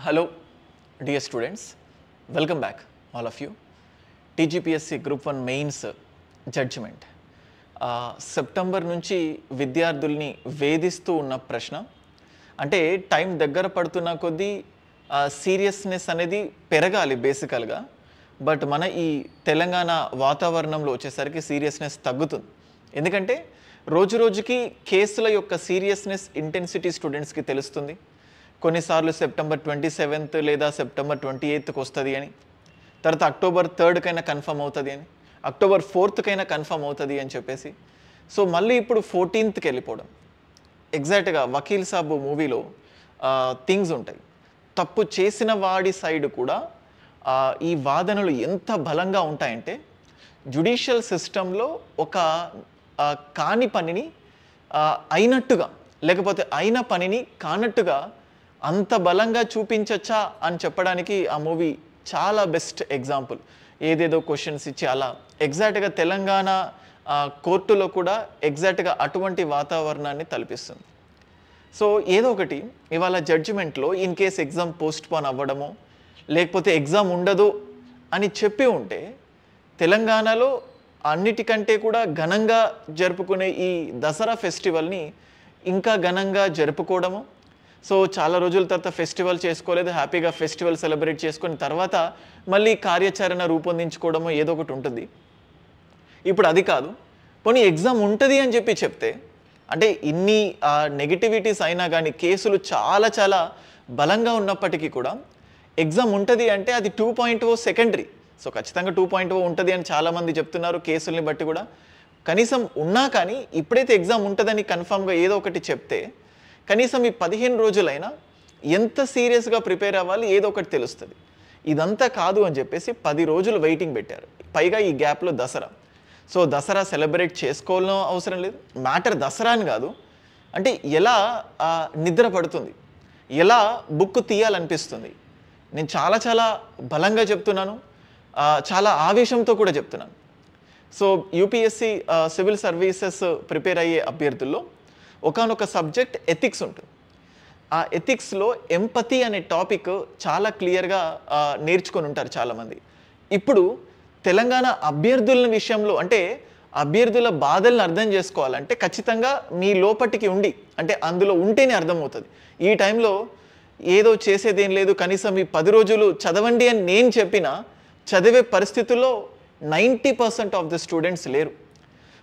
Hello, dear students. Welcome back, all of you. TGPSC Group 1 Mains Judgment. September నుంచి విద్యార్థుల్ని వేధిస్తూ ఉన్న ప్రశ్న అంటే టైం దగ్గర పడుతున్న కొద్దీ సీరియస్నెస్ అనేది పెరగాలి బేసికల్గా. బట్ మన ఈ తెలంగాణ వాతావరణంలో వచ్చేసరికి సీరియస్నెస్ తగ్గుతుంది. ఎందుకంటే రోజు రోజుకి కేసుల యొక్క సీరియస్నెస్ ఇంటెన్సిటీ స్టూడెంట్స్కి తెలుస్తుంది. కొన్నిసార్లు సెప్టెంబర్ 27th లేదా సెప్టెంబర్ 28th వస్తుంది అని, తర్వాత అక్టోబర్ 3rd కైనా కన్ఫర్మ్ అవుతుంది అని, అక్టోబర్ 4th కైనా కన్ఫర్మ్ అవుతుంది అని చెప్పేసి సో మళ్ళీ ఇప్పుడు 14th వెళ్ళిపోవడం. ఎగ్జాక్ట్గా వకీల్ సాబ్ మూవీలో థింగ్స్ ఉంటాయి. తప్పు చేసిన వాడి సైడ్ కూడా ఈ వాదనలు ఎంత బలంగా ఉంటాయంటే జ్యుడిషియల్ సిస్టంలో ఒక కాని పనిని అయినట్టుగా లేకపోతే అయిన పనిని కానట్టుగా అంత బలంగా చూపించచ్చా అని చెప్పడానికి ఆ మూవీ చాలా బెస్ట్ ఎగ్జాంపుల్. ఏదేదో క్వశ్చన్స్ ఇచ్చి అలా ఎగ్జాక్ట్గా తెలంగాణ కోర్టులో కూడా ఎగ్జాక్ట్గా అటువంటి వాతావరణాన్ని తలపిస్తుంది. సో ఏదో ఒకటి ఇవాళ జడ్జిమెంట్లో ఇన్ కేస్ ఎగ్జామ్ పోస్ట్పోన్ అవ్వడమో లేకపోతే ఎగ్జామ్ ఉండదు అని చెప్పి ఉంటే తెలంగాణలో అన్నిటికంటే కూడా ఘనంగా జరుపుకునే ఈ దసరా ఫెస్టివల్ని ఇంకా ఘనంగా జరుపుకోవడము. సో చాలా రోజుల తర్వాత ఫెస్టివల్ చేసుకోలేదు, హ్యాపీగా ఫెస్టివల్ సెలబ్రేట్ చేసుకొని తర్వాత మళ్ళీ కార్యాచరణ రూపొందించుకోవడము ఏదో ఒకటి ఉంటుంది. ఇప్పుడు అది కాదు, పోనీ ఎగ్జామ్ ఉంటుంది అని చెప్పి చెప్తే అంటే ఇన్ని నెగిటివిటీస్ అయినా కానీ కేసులు చాలా చాలా బలంగా ఉన్నప్పటికీ కూడా ఎగ్జామ్ ఉంటుంది అంటే అది 2.0 సెకండరీ. సో ఖచ్చితంగా 2.0 ఉంటుంది అని చాలామంది చెప్తున్నారు కేసుల్ని బట్టి కూడా. కనీసం ఉన్నా కానీ ఇప్పుడైతే ఎగ్జామ్ ఉంటుందని కన్ఫామ్గా ఏదో ఒకటి చెప్తే కనీసం ఈ 15 రోజులైనా ఎంత సీరియస్గా ప్రిపేర్ అవ్వాలి ఏదో ఒకటి తెలుస్తుంది. ఇదంతా కాదు అని చెప్పేసి 10 రోజులు వెయిటింగ్ పెట్టారు. పైగా ఈ గ్యాప్లో దసరా. సో దసరా సెలబ్రేట్ చేసుకోవాలనో అవసరం లేదు. మ్యాటర్ దసరా అని కాదు, అంటే ఎలా నిద్ర పడుతుంది, ఎలా బుక్ తీయాలనిపిస్తుంది. నేను చాలా చాలా బలంగా చెప్తున్నాను, చాలా ఆవేశంతో కూడా చెప్తున్నాను. So UPSC civil services prepare అయ్యే అభ్యర్థుల్లో ఒకానొక సబ్జెక్ట్ ఎథిక్స్ ఉంటుంది. ఆ ఎథిక్స్లో ఎంపతి అనే టాపిక్ చాలా క్లియర్గా నేర్చుకొని ఉంటారు చాలామంది. ఇప్పుడు తెలంగాణ అభ్యర్థుల విషయంలో అంటే అభ్యర్థుల బాధలను అర్థం చేసుకోవాలంటే ఖచ్చితంగా మీ లోపటికి ఉండి అంటే అందులో ఉంటేనే అర్థమవుతుంది. ఈ టైంలో ఏదో చేసేదేం లేదు, కనీసం ఈ 10 రోజులు చదవండి అని నేను చెప్పినా చదివే పరిస్థితుల్లో 90% ఆఫ్ ద స్టూడెంట్స్ లేరు.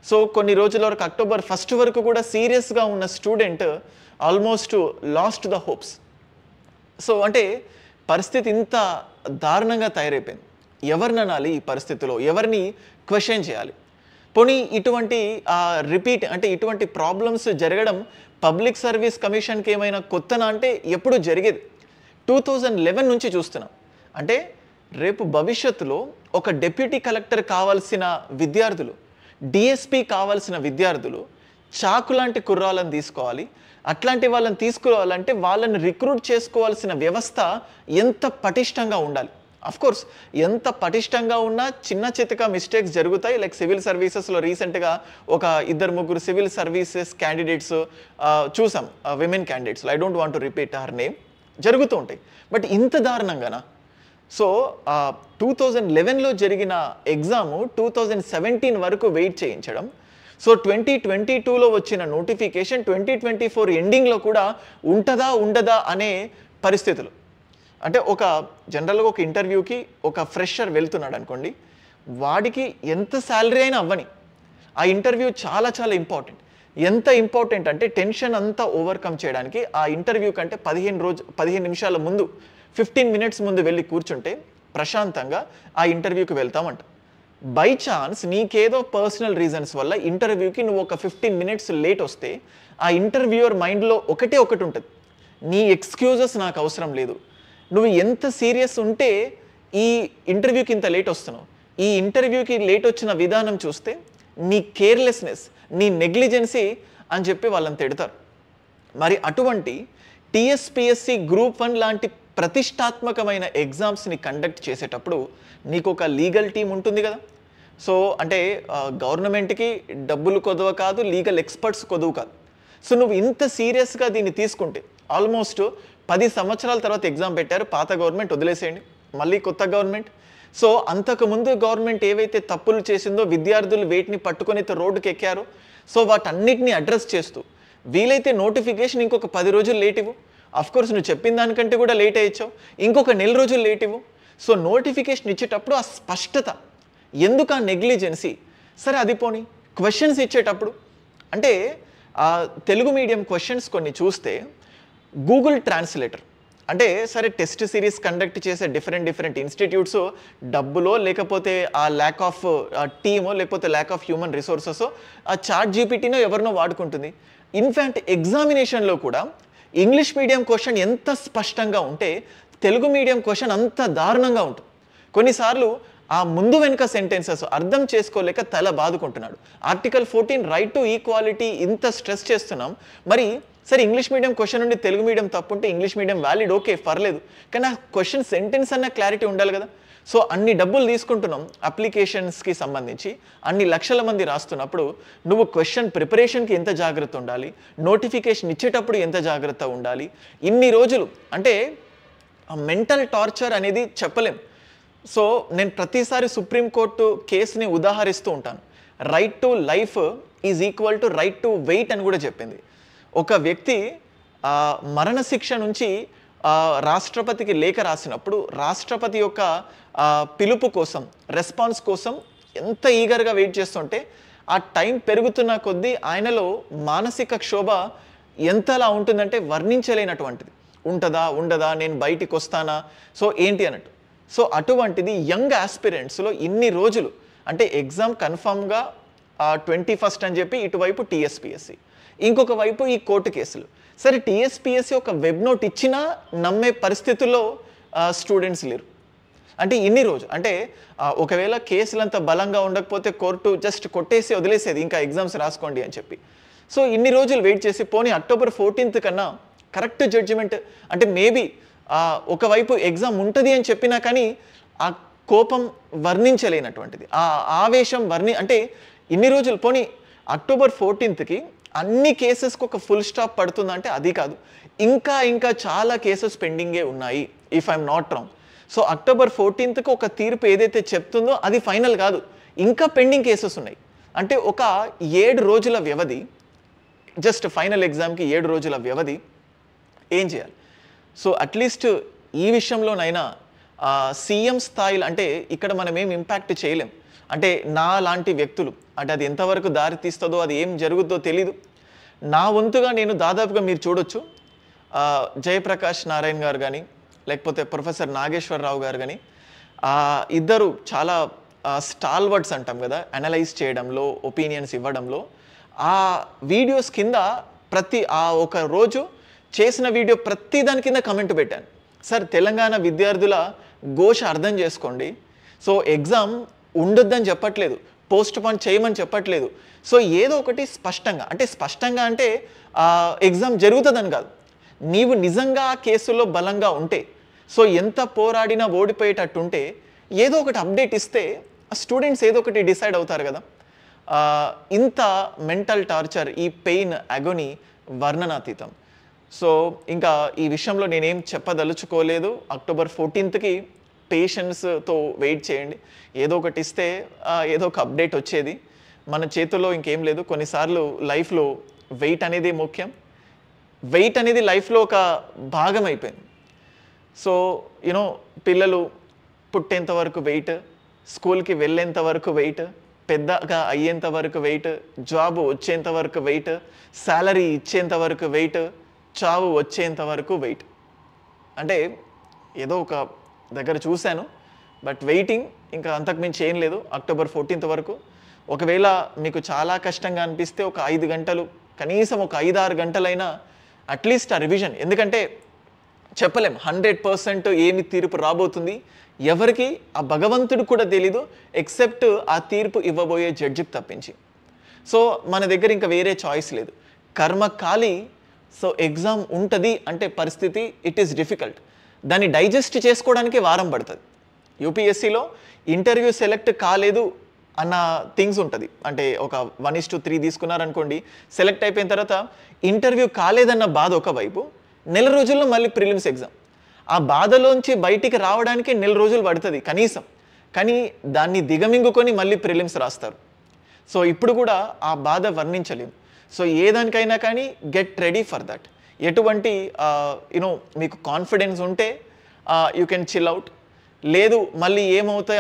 సో కొన్ని రోజుల వరకు అక్టోబర్ 1st వరకు కూడా సీరియస్గా ఉన్న student almost last the hopes. So అంటే పరిస్థితి ఇంత దారుణంగా తయారైపోయింది. ఎవరిని అనాలి ఈ పరిస్థితిలో, ఎవరిని క్వశ్చన్ చేయాలి? పోనీ ఇటువంటి రిపీట్ అంటే ఇటువంటి ప్రాబ్లమ్స్ జరగడం పబ్లిక్ సర్వీస్ కమిషన్కి ఏమైనా కొత్తనా అంటే ఎప్పుడు జరిగేది. 2011 నుంచి చూస్తున్నాం. అంటే రేపు భవిష్యత్తులో ఒక డెప్యూటీ కలెక్టర్ కావాల్సిన విద్యార్థులు, డిఎస్పీ కావాల్సిన విద్యార్థులు చాకు లాంటి కుర్రాలను తీసుకోవాలి. అట్లాంటి వాళ్ళని తీసుకురావాలంటే వాళ్ళని రిక్రూట్ చేసుకోవాల్సిన వ్యవస్థ ఎంత పటిష్టంగా ఉండాలి. అఫ్కోర్స్ ఎంత పటిష్టంగా ఉన్నా చిన్న చితక మిస్టేక్స్ జరుగుతాయి. లైక్ సివిల్ సర్వీసెస్లో రీసెంట్గా ఒక 2-3 సివిల్ సర్వీసెస్ క్యాండిడేట్స్ చూసాం, women candidates. I don't want to repeat her name. జరుగుతూ ఉంటాయి. బట్ ఇంత దారుణంగానా? సో 2011లో జరిగిన ఎగ్జాము 2017 వరకు వెయిట్ చేయించడం. సో 2022లో వచ్చిన నోటిఫికేషన్ 2024 ఎండింగ్లో కూడా ఉంటుందా ఉండదా అనే పరిస్థితులు. అంటే ఒక జనరల్గా ఒక ఇంటర్వ్యూకి ఒక ఫ్రెషర్ వెళ్తున్నాడు అనుకోండి, వాడికి ఎంత శాలరీ అయినా అవ్వని ఆ ఇంటర్వ్యూ చాలా చాలా ఇంపార్టెంట్. ఎంత ఇంపార్టెంట్ అంటే టెన్షన్ అంతా ఓవర్కమ్ చేయడానికి ఆ ఇంటర్వ్యూ కంటే 15 నిమిషాల ముందు 15 minutes ముందు వెళ్ళి కూర్చుంటే ప్రశాంతంగా ఆ ఇంటర్వ్యూకి వెళ్తామంట. బై ఛాన్స్ నీకేదో పర్సనల్ రీజన్స్ వల్ల ఇంటర్వ్యూకి నువ్వు ఒక 15 minutes లేట్ వస్తే ఆ ఇంటర్వ్యూయర్ మైండ్లో ఒకటి ఉంటుంది, నీ ఎక్స్క్యూజెస్ నాకు అవసరం లేదు. నువ్వు ఎంత సీరియస్ ఉంటే ఈ ఇంటర్వ్యూకి ఇంత లేట్ వస్తున్నావు. ఈ ఇంటర్వ్యూకి లేట్ వచ్చిన విధానం చూస్తే నీ కేర్లెస్నెస్, నీ నెగ్లిజెన్సీ అని చెప్పి వాళ్ళని తిడతారు. మరి అటువంటి టీఎస్పీఎస్సీ గ్రూప్ 1 లాంటి ప్రతిష్టాత్మకమైన ఎగ్జామ్స్ని కండక్ట్ చేసేటప్పుడు నీకు ఒక లీగల్ టీం ఉంటుంది కదా. సో అంటే గవర్నమెంట్కి డబ్బులు కొదవ కాదు, లీగల్ ఎక్స్పర్ట్స్ కొదువు కాదు. సో నువ్వు ఇంత సీరియస్గా దీన్ని తీసుకుంటే ఆల్మోస్ట్ 10 సంవత్సరాల తర్వాత ఎగ్జామ్ పెట్టారు, పాత గవర్నమెంట్ వదిలేసేయండి, మళ్ళీ కొత్త గవర్నమెంట్. సో అంతకుముందు గవర్నమెంట్ ఏవైతే తప్పులు చేసిందో విద్యార్థులు వేటిని పట్టుకొని రోడ్డుకి ఎక్కారో, సో వాటన్నిటిని అడ్రస్ చేస్తూ వీలైతే నోటిఫికేషన్ ఇంకొక 10 రోజులు లేట్ ఇవ్వు. అఫ్కోర్స్ నువ్వు చెప్పిన దానికంటే కూడా లేట్ అయ్యొచ్చావు, ఇంకొక నెల రోజులు లేట్ ఇవ్వు. సో నోటిఫికేషన్ ఇచ్చేటప్పుడు ఆ స్పష్టత, ఎందుకు ఆ నెగ్లిజెన్సీ? సరే అది పోనీ, క్వశ్చన్స్ ఇచ్చేటప్పుడు అంటే తెలుగు మీడియం క్వశ్చన్స్ కొన్ని చూస్తే గూగుల్ ట్రాన్స్లేటర్ అంటే సరే టెస్ట్ సిరీస్ కండక్ట్ చేసే డిఫరెంట్ ఇన్స్టిట్యూట్స్ డబ్బులో లేకపోతే ఆ ల్యాక్ ఆఫ్ టీమో లేకపోతే ల్యాక్ ఆఫ్ హ్యూమన్ రిసోర్సెస్ ఆ చాట్ జీపీటీనో ఎవరినో వాడుకుంటుంది. ఇన్ఫ్యాక్ట్ ఎగ్జామినేషన్లో కూడా ఇంగ్లీష్ మీడియం క్వశ్చన్ ఎంత స్పష్టంగా ఉంటే తెలుగు మీడియం క్వశ్చన్ అంత దారుణంగా ఉంటుంది. కొన్నిసార్లు ఆ ముందు వెనుక సెంటెన్సెస్ అర్థం చేసుకోలేక తల బాదుకుంటున్నాడు. ఆర్టికల్ 14 రైట్ టు ఈక్వాలిటీ ఇంత స్ట్రెస్ చేస్తున్నాం, మరి సరే ఇంగ్లీష్ మీడియం క్వశ్చన్ నుండి తెలుగు మీడియం తప్పు ఉంటే ఇంగ్లీష్ మీడియం వ్యాలిడ్, ఓకే పర్లేదు, కానీ ఆ క్వశ్చన్ సెంటెన్స్ అన్న క్లారిటీ ఉండాలి కదా. సో అన్ని డబ్బులు తీసుకుంటున్నాం అప్లికేషన్స్కి సంబంధించి, అన్ని లక్షల మంది రాస్తున్నప్పుడు నువ్వు క్వశ్చన్ ప్రిపరేషన్కి ఎంత జాగ్రత్త ఉండాలి, నోటిఫికేషన్ ఇచ్చేటప్పుడు ఎంత జాగ్రత్త ఉండాలి. ఇన్ని రోజులు అంటే మెంటల్ టార్చర్ అనేది చెప్పలేం. సో నేను ప్రతిసారి సుప్రీంకోర్టు కేసుని ఉదాహరిస్తూ ఉంటాను. Right to life is equal to right to wait అని కూడా చెప్పింది. ఒక వ్యక్తి మరణశిక్ష నుంచి రాష్ట్రపతికి లేఖ రాసినప్పుడు రాష్ట్రపతి యొక్క పిలుపు కోసం, రెస్పాన్స్ కోసం ఎంత ఈగర్గా వెయిట్ చేస్తుంటే ఆ టైం పెరుగుతున్న కొద్దీ ఆయనలో మానసిక క్షోభ ఎంతలా ఉంటుందంటే వర్ణించలేనటువంటిది. ఉంటుందా ఉండదా, నేను బయటికి వస్తానా, సో ఏంటి అన్నట్టు. సో అటువంటిది యంగ్ ఆస్పిరెంట్స్లో ఇన్ని రోజులు అంటే ఎగ్జామ్ కన్ఫామ్గా 21st అని చెప్పి ఇటువైపు టీఎస్పీఎస్సీ, ఇంకొక వైపు ఈ కోర్టు కేసులు. సరే టీఎస్పీఎస్సీ ఒక వెబ్ నోట్ ఇచ్చినా నమ్మే పరిస్థితుల్లో స్టూడెంట్స్ లేరు. అంటే ఇన్ని రోజు అంటే ఒకవేళ కేసులు అంత బలంగా ఉండకపోతే కోర్టు జస్ట్ కొట్టేసి వదిలేసేది, ఇంకా ఎగ్జామ్స్ రాసుకోండి అని చెప్పి. సో ఇన్ని రోజులు వెయిట్ చేసి పోనీ October 14th కన్నా కరెక్ట్ జడ్జిమెంట్ అంటే మేబీ ఒకవైపు ఎగ్జామ్ ఉంటుంది అని చెప్పినా కానీ ఆ కోపం వర్ణించలేనటువంటిది, ఆ ఆవేశం అంటే ఇన్ని రోజులు పోనీ October 14th అన్ని కేసెస్కి ఒక ఫుల్ స్టాప్ పడుతుందంటే అది కాదు, ఇంకా చాలా కేసెస్ పెండింగే ఉన్నాయి if I'm not wrong. So October 14th ఒక తీర్పు ఏదైతే చెప్తుందో అది ఫైనల్ కాదు, ఇంకా పెండింగ్ కేసెస్ ఉన్నాయి. అంటే ఒక 7 రోజుల వ్యవధి, జస్ట్ ఫైనల్ ఎగ్జామ్కి 7 రోజుల వ్యవధి, ఏం చేయాలి? సో అట్లీస్ట్ ఈ విషయంలోనైనా సీఎం స్థాయిలో అంటే ఇక్కడ మనం ఏం ఇంపాక్ట్ చేయలేం. అంటే నా లాంటి వ్యక్తులు అంటే అది ఎంతవరకు దారి తీస్తుందో, అది ఏం జరుగుతుందో తెలీదు. నా వంతుగా నేను దాదాపుగా మీరు చూడొచ్చు జయప్రకాష్ నారాయణ గారు కానీ లేకపోతే ప్రొఫెసర్ నాగేశ్వరరావు గారు కానీ ఇద్దరు చాలా స్టాల్వర్డ్స్ అంటాం కదా, అనలైజ్ చేయడంలో, ఒపీనియన్స్ ఇవ్వడంలో. ఆ వీడియోస్ కింద ఒక రోజు చేసిన వీడియో ప్రతి దాని కింద కమెంట్ పెట్టాను. సార్ తెలంగాణ విద్యార్థుల ఘోష అర్థం చేసుకోండి. సో ఎగ్జామ్ ఉండొద్దని చెప్పట్లేదు, పోస్ట్ పోన్ చేయమని చెప్పట్లేదు. సో ఏదో ఒకటి స్పష్టంగా అంటే ఎగ్జామ్ జరుగుతుందని కాదు, నీవు నిజంగా ఆ కేసులో బలంగా ఉంటే, సో ఎంత పోరాడినా ఓడిపోయేటట్టుంటే ఏదో ఒకటి అప్డేట్ ఇస్తే స్టూడెంట్స్ ఏదో ఒకటి డిసైడ్ అవుతారు కదా. ఇంత మెంటల్ టార్చర్, ఈ పెయిన్, అగోనీ వర్ణనాతీతం. సో ఇంకా ఈ విషయంలో నేనేం చెప్పదలుచుకోలేదు. October 14th పేషెన్స్తో వెయిట్ చేయండి, ఏదో ఒకటి ఇస్తే ఏదో ఒక అప్డేట్ వచ్చేది. మన చేతుల్లో ఇంకేం లేదు. కొన్నిసార్లు లైఫ్లో వెయిట్ అనేది ముఖ్యం, వెయిట్ అనేది లైఫ్లో ఒక భాగం అయిపోయింది. సో పిల్లలు పుట్టేంత వరకు వెయిట్, స్కూల్కి వెళ్ళేంత వరకు వెయిట్, పెద్దగా అయ్యేంత వరకు వెయిట్, జాబ్ వచ్చేంత వరకు వెయిట్, శాలరీ ఇచ్చేంత వరకు వెయిట్, చావు వచ్చేంత వరకు వెయిట్. అంటే ఏదో ఒక దగ్గర చూశాను, బట్ వెయిటింగ్ ఇంకా అంతకుమించి ఏం లేదు October 14th వరకు. ఒకవేళ మీకు చాలా కష్టంగా అనిపిస్తే ఒక 5 గంటలు, కనీసం ఒక 5-6 గంటలైనా అట్లీస్ట్ ఆ రివిజన్. ఎందుకంటే చెప్పలేం 100% ఏమి తీర్పు రాబోతుంది, ఎవరికి ఆ భగవంతుడు కూడా తెలీదు ఎక్సెప్ట్ ఆ తీర్పు ఇవ్వబోయే జడ్జికి తప్పించి. సో మన దగ్గర ఇంకా వేరే చాయిస్ లేదు, కర్మ ఖాళీ. సో ఎగ్జామ్ ఉంటుంది అంటే పరిస్థితి ఇట్ ఈస్ డిఫికల్ట్. దాన్ని డైజెస్ట్ చేసుకోవడానికి వారం పడుతుంది. యూపీఎస్సీలో ఇంటర్వ్యూ సెలెక్ట్ కాలేదు అన్న థింగ్స్ ఉంటుంది. అంటే ఒక 1:3 తీసుకున్నారనుకోండి, సెలెక్ట్ అయిపోయిన తర్వాత ఇంటర్వ్యూ కాలేదన్న బాధ ఒకవైపు, నెల రోజుల్లో మళ్ళీ ప్రిలిమ్స్ ఎగ్జామ్. ఆ బాధలోంచి బయటికి రావడానికి నెల రోజులు పడుతుంది కనీసం, కానీ దాన్ని దిగమింగుకొని మళ్ళీ ప్రిలిమ్స్ రాస్తారు. సో ఇప్పుడు కూడా ఆ బాధ వర్ణించలేము. సో ఏదానికైనా కానీ గెట్ రెడీ ఫర్ దట్. ఎటువంటి యూనో మీకు కాన్ఫిడెన్స్ ఉంటే యూ కెన్ చిల్ అవుట్. లేదు మళ్ళీ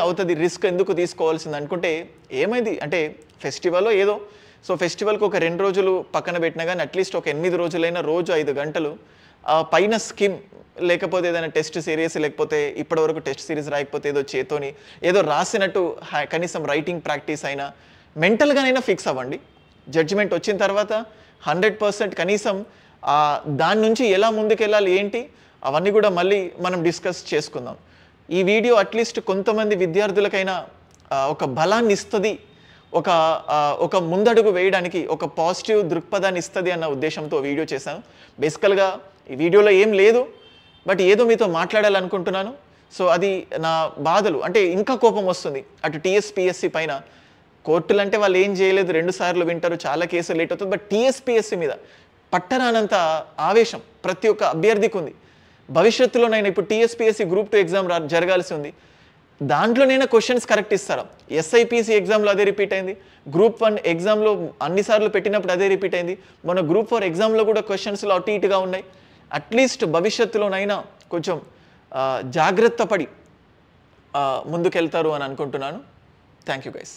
అవుతుంది రిస్క్ ఎందుకు తీసుకోవాల్సింది అనుకుంటే ఏమైంది అంటే ఫెస్టివల్ ఏదో, సో ఫెస్టివల్కి ఒక 2 రోజులు పక్కన పెట్టినా కానీ అట్లీస్ట్ ఒక 8 రోజులైనా రోజు 5 గంటలు పైన స్కిమ్, లేకపోతే ఏదైనా టెస్ట్ సిరీస్, లేకపోతే ఇప్పటివరకు టెస్ట్ సిరీస్ రాయకపోతే ఏదో చేతోని ఏదో రాసినట్టు కనీసం రైటింగ్ ప్రాక్టీస్ అయినా మెంటల్గానైనా ఫిక్స్ అవ్వండి. జడ్జిమెంట్ వచ్చిన తర్వాత 100% కనీసం దాని నుంచి ఎలా ముందుకెళ్ళాలి ఏంటి అవన్నీ కూడా మళ్ళీ మనం డిస్కస్ చేసుకుందాం. ఈ వీడియో అట్లీస్ట్ కొంతమంది విద్యార్థులకైనా ఒక బలాన్ని ఇస్తుంది, ఒక ముందడుగు వేయడానికి ఒక పాజిటివ్ దృక్పథాన్ని ఇస్తుంది అన్న ఉద్దేశంతో వీడియో చేశాను. బేసికల్గా ఈ వీడియోలో ఏం లేదు, బట్ ఏదో మీతో మాట్లాడాలనుకుంటున్నాను. సో అది నా బాధలు, అంటే ఇంకా కోపం వస్తుంది అటు టీఎస్పీఎస్సీ పైన. కోర్టులు అంటే వాళ్ళు ఏం చేయలేదు, 2 సార్లు వింటారు, చాలా కేసులు లేట్ అవుతుంది. బట్ టీఎస్పీఎస్సీ మీద పట్టరానంత ఆవేశం ప్రతి ఒక్క అభ్యర్థికి ఉంది. భవిష్యత్తులోనైనా ఇప్పుడు టీఎస్పీఎస్సీ గ్రూప్ 2 ఎగ్జామ్ జరగాల్సి ఉంది, దాంట్లోనైనా క్వశ్చన్స్ కరెక్ట్ ఇస్తారా? ఎస్ఐపిసి ఎగ్జామ్లో అదే రిపీట్ అయింది, గ్రూప్ 1 ఎగ్జామ్లో అన్నిసార్లు పెట్టినప్పుడు అదే రిపీట్ అయింది, మన గ్రూప్ 4 ఎగ్జామ్లో కూడా క్వశ్చన్స్లో అటు ఇటుగా ఉన్నాయి. అట్లీస్ట్ భవిష్యత్తులోనైనా కొంచెం జాగ్రత్త పడి ముందుకెళ్తారు అని అనుకుంటున్నాను. Thank you guys.